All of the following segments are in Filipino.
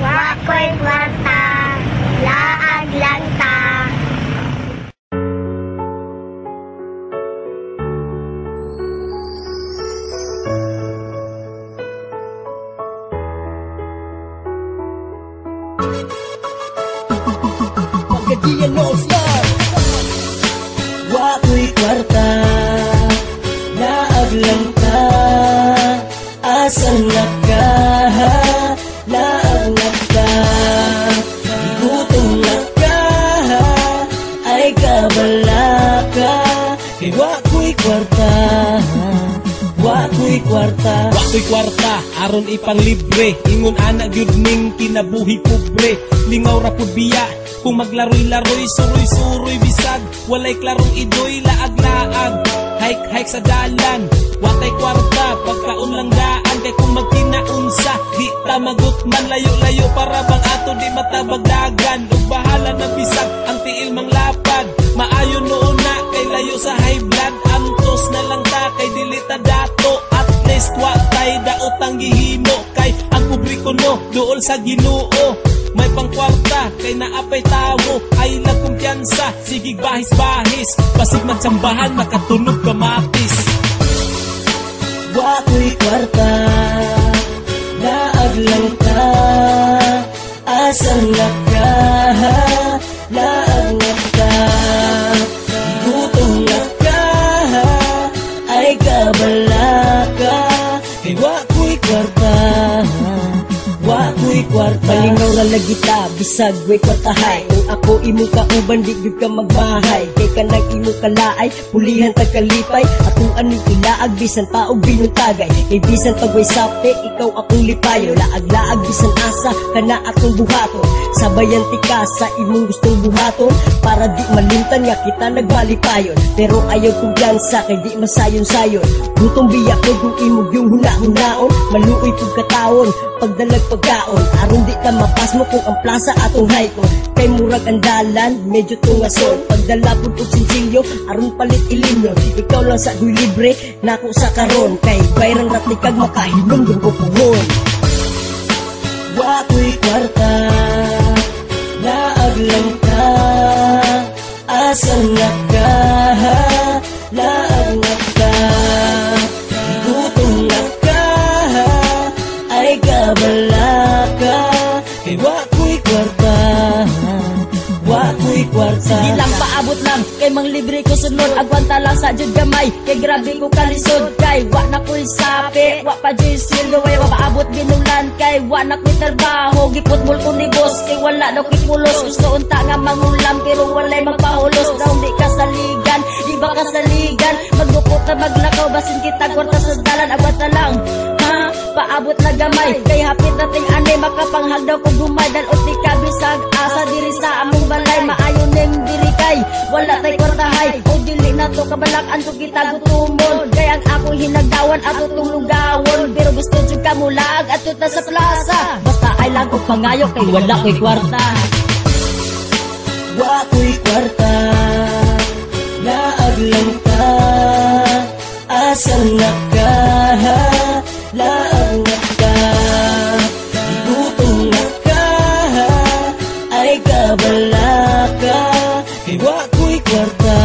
Wako'y kwarta, laag lang ta. Pagkadiyan All Star. Wako'y kwarta, laag lang ta. Asan na ka? Laag na ka. Gutom na ka, ay kabala ka. Kay wako'y kwarta, wako'y kwarta. Wako'y kwarta, aron ipang libre. Ingon ana gyud ning kinabuhi pobre. Lingaw ra pud biya, kung maglaroy-laroy, suroy-suroy bisag. Walay klarong idoy, laag-laag. Hike-hike sa dalan, watay kwarta, pagkaon lang daan. Kay kung magkinaunsa, di ta magutman. Layo-layo para bang ato di matabagdagan. Ug bahala na bisag, ang tiil mang lapad. Maayo noon na, kay layo sa high blood. Antos na lang ta, kay dilita dato. At least watay daotang gihimo. Kay ang publiko no, duol sa Ginoo. May pangkwarta, kay naapay tawo. Ay lang kumpiyansa, sigig bahis-bahis. Basig magsambahan, makatunog kamatis. Wako'y kwarta, laag lang ka. Asan na ka? Laag na ka. Gutom na ka, ay kabala ka. Kay wako'y kwarta, wako'y kwarta. Malingaw ra lagi ta, bisag way kwartahay. Kung ako imo kauban, di gyud ka magbahay. Kay kanang imo kalaay, pulihan tag kalipay. Atong aning ilaag, bisan taog binuntagay. Kay bisan pag way sape, ikaw akong lipayo. Laag-laag, bisan asa, kana atong buhaton. Sabayan tika sa imong gustong buhaton. Para di malimtan nga kita nagbalipayon. Pero ayaw kumpiyansa, kay di masayon-sayon. Gutong biya ko kung imog yung huna-hunaon. Maluoy kong kataon, pagdalag pagkaon. Aron di ka mapas mo kung ang plaza atong haikon. Kay murag ang dalan, medyo tungason. Pagdala po og sinsilyo, aron palit ilimyon. Ikaw lang sa guy libre, nako sa karon. Kay bayrang ratikag makahinom ng pupuhon. Wako'y kwarta, laag lang ka. Asan na ka? Laag na ka. Gutom na ka, ay kabala ka. Kay wako'y kwarta, wako'y kwarta. Sige lang, paabot lang, kay mang libre ko sunod. Agwanta lang sa jud gamay, kay grabe ko kalisod. Kay wa na ko'y sape, wa pa jud sildo. Way wa paabot binulan, kay wa na ko'y trabaho. Gipot mul ko ni boss, kay wala daw ko'y pulos. Gusto unta nga mangulam, pero walay magpahulos. Daw di ka saligan, di ba ka saligan. Magdukot na maglakaw, basin kita kwarta sa dalan. Agwanta lang, ha? Paabot na gamay, kay hapit nating anay. Makapanghal daw ko gumay, dal uti ka bisag asa diri sa among balay. Maayo ning diri kay wala tay kwartahay. O dili na to kabalakan to kita gutumon. Kay ang akong hinagdawan ato tong lugawon. Pero gusto jud ka mulag ato ta sa plaza. Basta ay lang ko pangayo, kay wala ko'y kwarta. Wako'y kwarta, laag lang ka. Asan na ka? Laag na ka. Gutom na ka, ay kabala ka. Kay wako'y kwarta,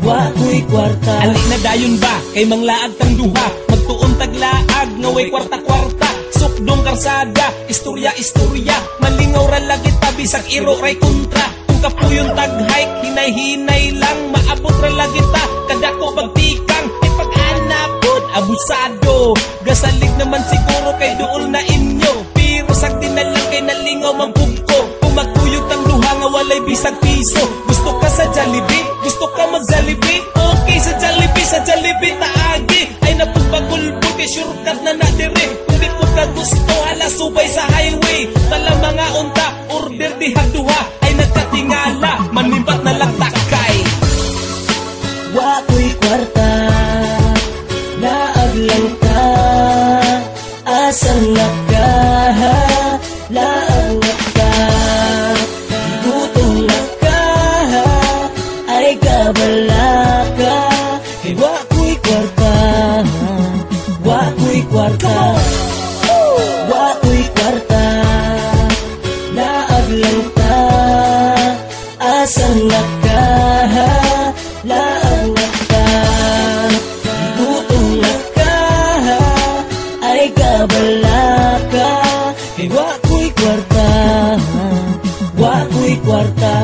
wako'y kwarta. Ali na dayon ba, kay manglaag tang duha. Magtuon taglaag, nga way kwarta-kwarta. Sukdong karsada, istorya-istorya. Malingaw ra lagi tabi sak iro ray kontra. Kung kapuyon tag-hike, hinay-hinay lang. Maabot ra lagi ta, kadako pagtikang. Ay pag-anapod, abusado. Gasalig naman siguro kay duol na inyo. Pero sakti na lang kay nalingaw magbugko. Kung magkuyog tang duha nga walay bisag piso. Gusto ka sa Jollibee? Gusto ka mag-Jollibee? Okay sa Jollibee, sa Jollibee taagi. Ay napagpagulbul kay shortcut na nadiri. Kung di po ka gusto, hala subay sa highway. Tala mga unta, order di hagduha. Ay nagkatingala, manimbat na lang takay. Wako'y kwarta, laag lang ka. Asan na ka? Laag na ka. Gutom na ka, ay kabala ka. Kay wako'y kwarta, wako'y kwarta. Wako'y kwarta, laag na ka. Gutom na ka, ay kabala ka. Kay wa ko'y kwarta, wa ko'y kwarta.